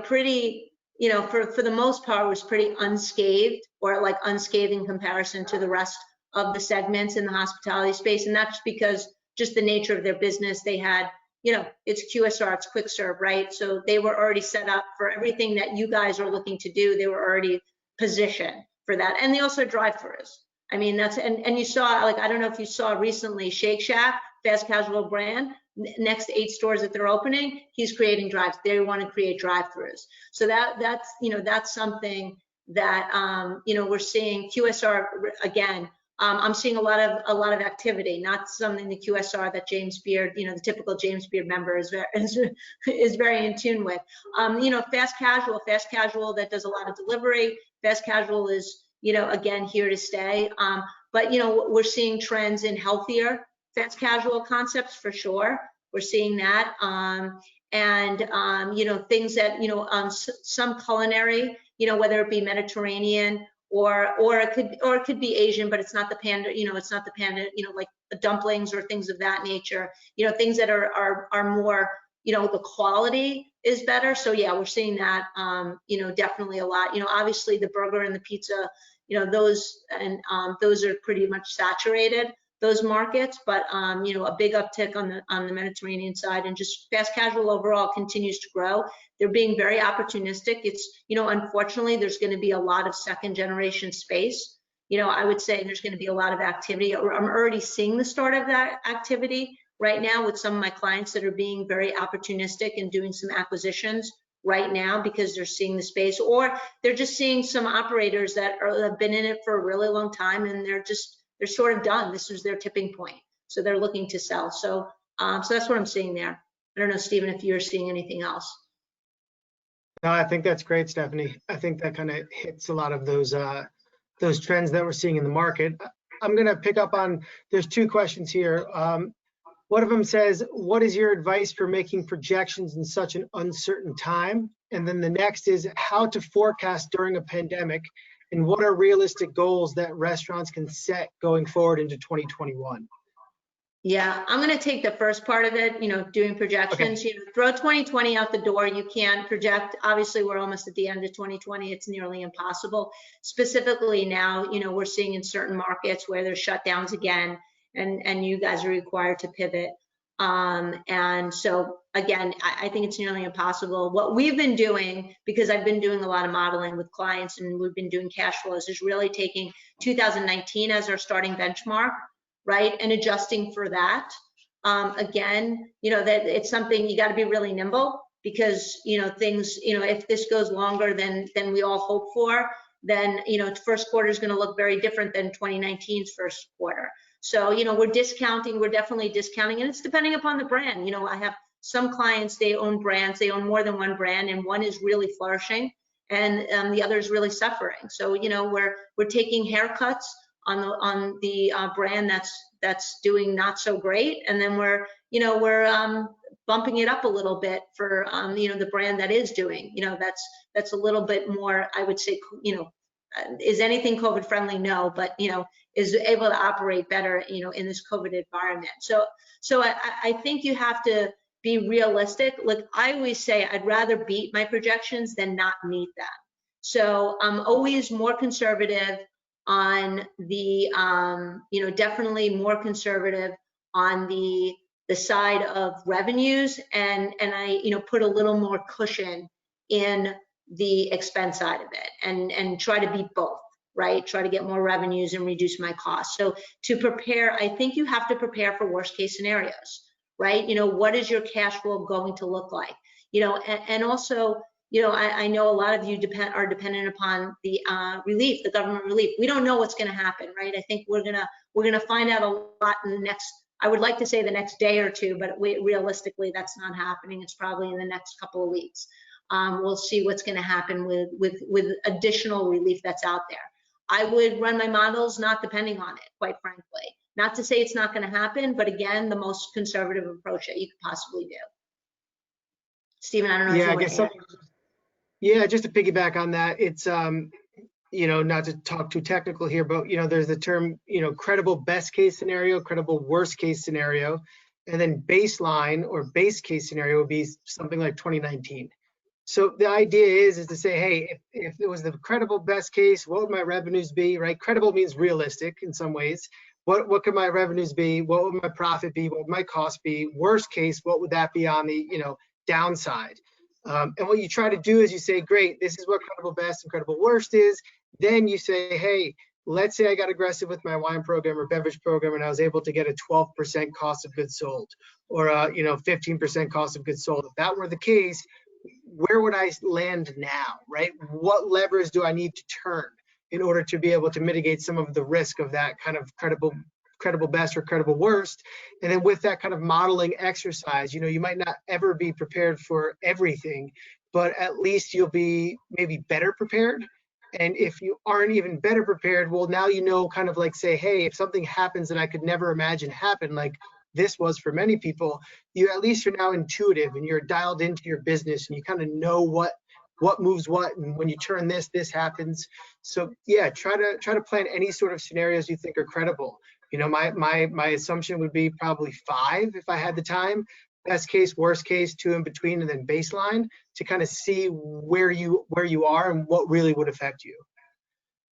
pretty, for the most part, was pretty unscathed, or like unscathed in comparison to the rest of the segments in the hospitality space. And that's because just the nature of their business. They had, it's QSR, it's quick serve, right? So they were already set up for everything that you guys are looking to do. They were already positioned for that. And they also drive-thrus. I mean, and you saw, like, I don't know if you saw recently, Shake Shack, fast casual brand, next 8 stores that they're opening, he's creating drives. They want to create drive-thrus. So that's something that, we're seeing. QSR, again, I'm seeing a lot of activity, not something the QSR that James Beard, the typical James Beard member is very in tune with. Fast casual that does a lot of delivery. Fast casual is, again, here to stay. But, we're seeing trends in healthier fast casual concepts for sure. We're seeing that. Things that, some culinary, whether it be Mediterranean, or it could be Asian, but it's not the panda, like the dumplings or things of that nature, things that are more, the quality is better. So yeah, we're seeing that, definitely a lot. Obviously the burger and the pizza, those are pretty much saturated, those markets, but a big uptick on the Mediterranean side, and just fast casual overall continues to grow. They're being very opportunistic. It's, unfortunately, there's going to be a lot of second generation space. I would say there's going to be a lot of activity. I'm already seeing the start of that activity right now with some of my clients that are being very opportunistic and doing some acquisitions right now because they're seeing the space, or they're just seeing some operators that have been in it for a really long time, and they're sort of done. This was their tipping point. So they're looking to sell. So that's what I'm seeing there. I don't know, Stephen, if you're seeing anything else. No, I think that's great, Stephanie. I think that kind of hits a lot of those trends that we're seeing in the market. I'm going to pick up on, there's 2 questions here. One of them says, what is your advice for making projections in such an uncertain time? And then the next is how to forecast during a pandemic, and what are realistic goals that restaurants can set going forward into 2021? Yeah, I'm going to take the first part of it, doing projections. Okay. Throw 2020 out the door. You can't project. Obviously, we're almost at the end of 2020. It's nearly impossible. Specifically now, we're seeing in certain markets where there's shutdowns again, and you guys are required to pivot. And so, again, I think it's nearly impossible. What we've been doing, because I've been doing a lot of modeling with clients and we've been doing cash flows, is really taking 2019 as our starting benchmark, right, and adjusting for that. Again, that it's something you got to be really nimble, because things, if this goes longer than we all hope for, then first quarter is going to look very different than 2019's first quarter. So we're discounting, we're definitely discounting, and it's depending upon the brand. I have some clients, they own brands, they own more than one brand, and one is really flourishing and the other is really suffering. So we're taking haircuts on the brand that's doing not so great, and then we're bumping it up a little bit for the brand that is doing that's a little bit more, I would say, is anything COVID friendly? No, but is able to operate better in this COVID environment. So I think you have to be realistic. Look, I always say I'd rather beat my projections than not meet them. So I'm always more conservative on the definitely more conservative on the side of revenues, and I put a little more cushion in the expense side of it, and try to beat both, right? Try to get more revenues and reduce my costs. So to prepare, I think you have to prepare for worst case scenarios, right? What is your cash flow going to look like? And also, I know a lot of you are dependent upon the relief, the government relief. We don't know what's going to happen, right? I think we're gonna find out a lot in the next, I would like to say the next day or two, but realistically, that's not happening. It's probably in the next couple of weeks. We'll see what's going to happen with additional relief that's out there. I would run my models not depending on it, quite frankly. Not to say it's not going to happen, but again, the most conservative approach that you could possibly do. Stephen, I don't know if you want to add. Yeah, just to piggyback on that, it's not to talk too technical here, but there's the term credible best case scenario, credible worst case scenario, and then baseline or base case scenario would be something like 2019. So the idea is to say, hey, if it was the credible best case, what would my revenues be, right? Credible means realistic in some ways. What could my revenues be? What would my profit be? What would my cost be? Worst case, what would that be on the downside? And what you try to do is you say, great, this is what credible best and credible worst is. Then you say, hey, let's say I got aggressive with my wine program or beverage program and I was able to get a 12% cost of goods sold, or 15% cost of goods sold. If that were the case, where would I land now, right? What levers do I need to turn in order to be able to mitigate some of the risk of that kind of credible best or credible worst? And then with that kind of modeling exercise, you might not ever be prepared for everything, but at least you'll be maybe better prepared. And if you aren't even better prepared, well, now kind of like say, hey, if something happens that I could never imagine happen, like this was for many people, at least you're now intuitive and you're dialed into your business and you kind of know what moves what, and when you turn this happens. So yeah, try to plan any sort of scenarios you think are credible. My assumption would be probably 5 if I had the time. Best case, worst case, 2 in between, and then baseline to kind of see where you are and what really would affect you.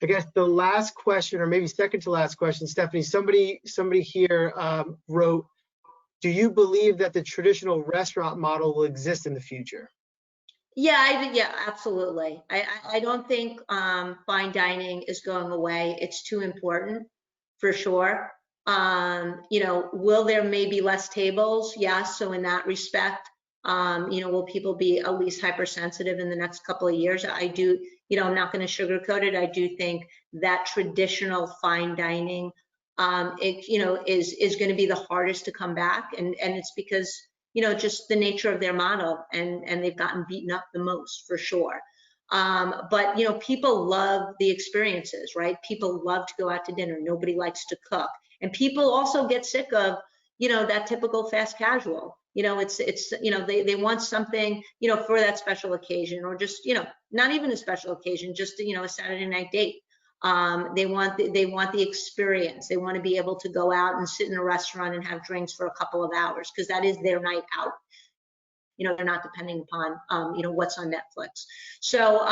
I guess the last question, or maybe second to last question, Stephanie, somebody here wrote, do you believe that the traditional restaurant model will exist in the future? Yeah, absolutely. I don't think fine dining is going away. It's too important, for sure. Will there maybe less tables? Yes. So in that respect, will people be at least hypersensitive in the next couple of years? I do, I'm not going to sugarcoat it. I do think that traditional fine dining, is going to be the hardest to come back. And it's because, just the nature of their model, and they've gotten beaten up the most, for sure. But people love the experiences, right? People love to go out to dinner. Nobody likes to cook. And people also get sick of, that typical fast casual. It's they want something, for that special occasion, or just, not even a special occasion, just, a Saturday night date. They want the experience. They want to be able to go out and sit in a restaurant and have drinks for a couple of hours, because that is their night out. They're not depending upon, what's on Netflix. So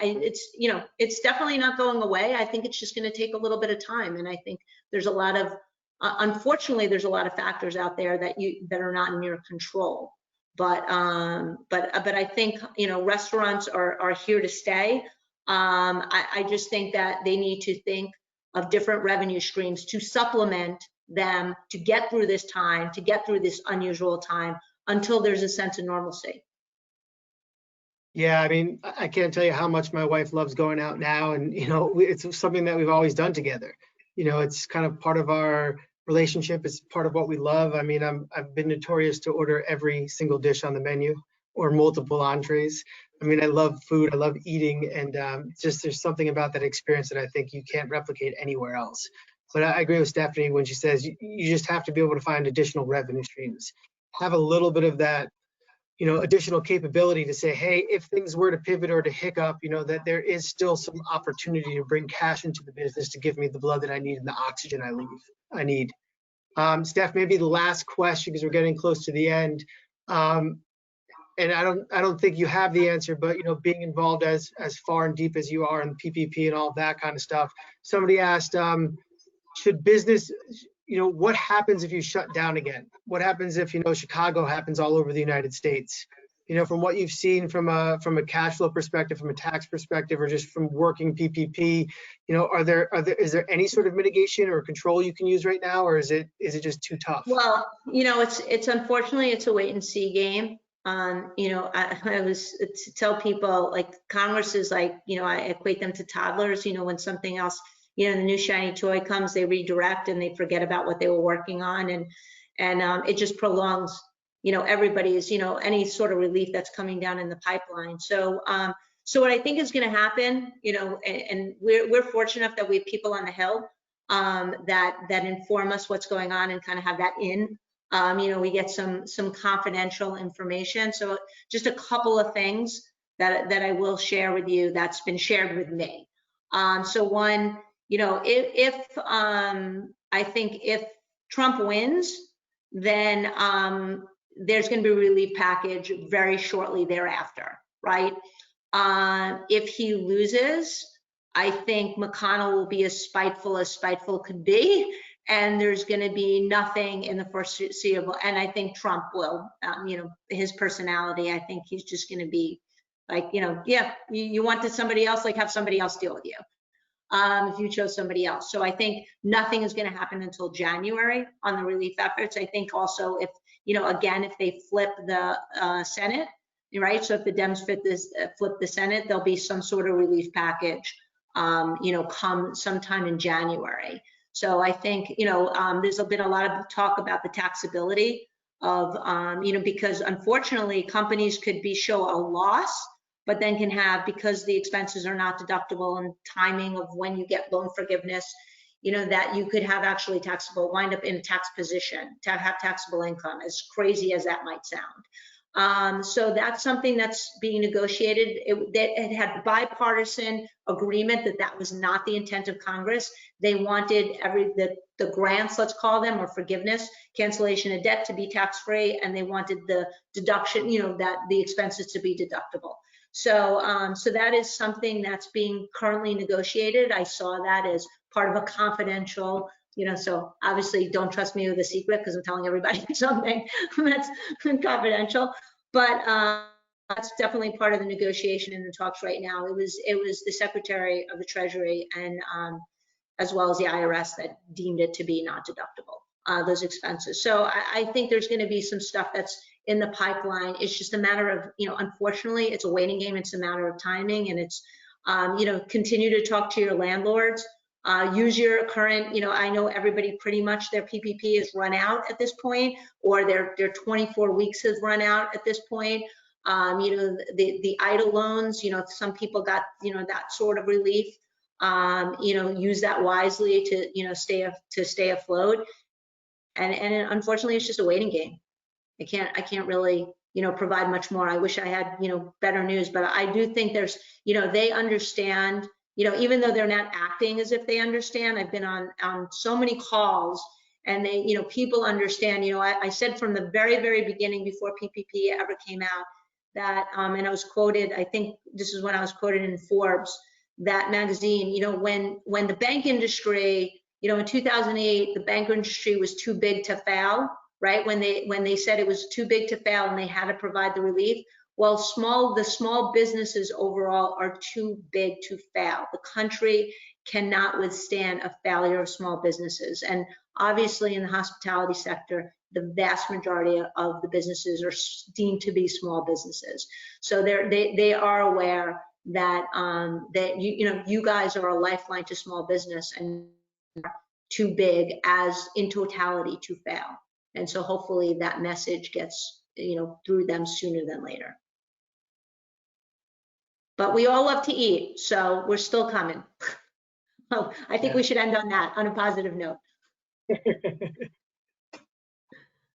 it's definitely not going away. I think it's just going to take a little bit of time. And I think there's a lot of, unfortunately, there's a lot of factors out there that are not in your control. But I think, restaurants are here to stay. I just think that they need to think of different revenue streams to supplement them to get through this time, to get through this unusual time until there's a sense of normalcy. Yeah, I mean, I can't tell you how much my wife loves going out now, and it's something that we've always done together. It's kind of part of our relationship. It's part of what we love. I mean, I've been notorious to order every single dish on the menu or multiple entrees. I mean, I love food, I love eating, and just there's something about that experience that I think you can't replicate anywhere else. But I agree with Stephanie when she says you just have to be able to find additional revenue streams, have a little bit of that additional capability to say, hey, if things were to pivot or to hiccup, that there is still some opportunity to bring cash into the business to give me the blood that I need and the oxygen I need. Steph, maybe the last question, because we're getting close to the end. And I don't think you have the answer, but being involved as far and deep as you are in PPP and all that kind of stuff. Somebody asked, should business, what happens if you shut down again? What happens if Chicago happens all over the United States? From what you've seen from a cash flow perspective, from a tax perspective, or just from working PPP, is there any sort of mitigation or control you can use right now, or is it just too tough? Well, it's unfortunately it's a wait and see game. I was to tell people, like, Congress is like, I equate them to toddlers. When something else, the new shiny toy comes, they redirect and they forget about what they were working on, and it just prolongs everybody's any sort of relief that's coming down in the pipeline. So what I think is going to happen, and we're fortunate enough that we have people on the Hill that inform us what's going on and kind of have that in. We get some confidential information. So just a couple of things that I will share with you that's been shared with me. So one, if I think if Trump wins, then there's going to be a relief package very shortly thereafter, right? If he loses, I think McConnell will be as spiteful could be, and there's going to be nothing in the foreseeable. And I think Trump will, his personality, I think he's just going to be like, yeah, you wanted somebody else, like, have somebody else deal with you. If you chose somebody else. So I think nothing is going to happen until January on the relief efforts. I think also if, again, if they flip the Senate, right? So if the Dems flip the Senate, there'll be some sort of relief package, come sometime in January. So I think, there's been a lot of talk about the taxability of, because unfortunately companies could show a loss, but then can have, because the expenses are not deductible and timing of when you get loan forgiveness, that you could have actually wind up in a tax position to have taxable income, as crazy as that might sound. So that's something that's being negotiated. It had bipartisan agreement that was not the intent of Congress. They wanted the grants, let's call them, or forgiveness, cancellation of debt, to be tax-free, and they wanted the deduction, that the expenses to be deductible. So that is something that's being currently negotiated. I saw that as part of a confidential, so obviously don't trust me with a secret because I'm telling everybody something that's confidential, but that's definitely part of the negotiation in the talks right now. It was the Secretary of the Treasury and as well as the IRS that deemed it to be not deductible, those expenses. So I think there's going to be some stuff that's in the pipeline. It's just a matter of, unfortunately, it's a waiting game. It's a matter of timing, and it's, continue to talk to your landlords. Use your current, I know everybody pretty much their PPP is run out at this point, or their 24 weeks has run out at this point. The EIDL loans, some people got, that sort of relief. Use that wisely to, stay afloat. And unfortunately, it's just a waiting game. I can't really, provide much more. I wish I had, better news, but I do think there's, they understand, even though they're not acting as if they understand. I've been on so many calls, and they, people understand. I said from the very, very beginning, before PPP ever came out, that, and I was quoted, I think this is when I was quoted in Forbes, that magazine, when the bank industry, in 2008, the bank industry was too big to fail, right? When they said it was too big to fail and they had to provide the relief. Well, the small businesses overall are too big to fail. The country cannot withstand a failure of small businesses. And Obviously, in the hospitality sector, the vast majority of the businesses are deemed to be small businesses. So they are aware that that you guys are a lifeline to small business and too big as in totality to fail. And so hopefully that message gets through them sooner than later. But we all love to eat, so we're still coming. Oh, I think we should end on that, on a positive note.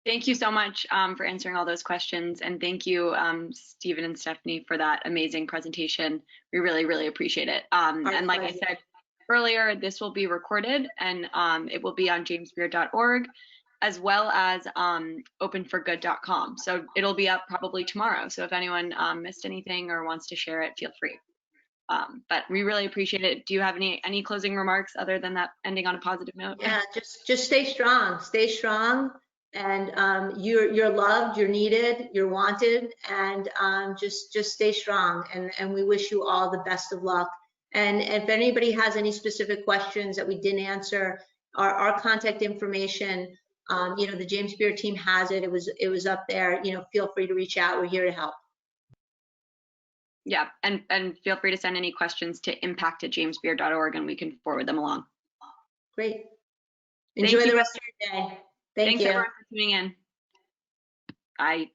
Thank you so much for answering all those questions. And thank you, Stephen and Stephanie, for that amazing presentation. We really, really appreciate it. And like I said earlier, this will be recorded and it will be on jamesbeard.org as well as openforgood.com. So it'll be up probably tomorrow. So if anyone missed anything or wants to share it, feel free. But we really appreciate it. Do you have any closing remarks other than that ending on a positive note? Yeah, just stay strong. Stay strong. And you're loved, you're needed, you're wanted, and just stay strong. And we wish you all the best of luck. And if anybody has any specific questions that we didn't answer, our contact information, the James Beard team has it. It was up there. Feel free to reach out. We're here to help. Yeah, and feel free to send any questions to impact@jamesbeard.org and we can forward them along. Great. Enjoy the rest of your day. Thank you. Thanks everyone for tuning in. Bye.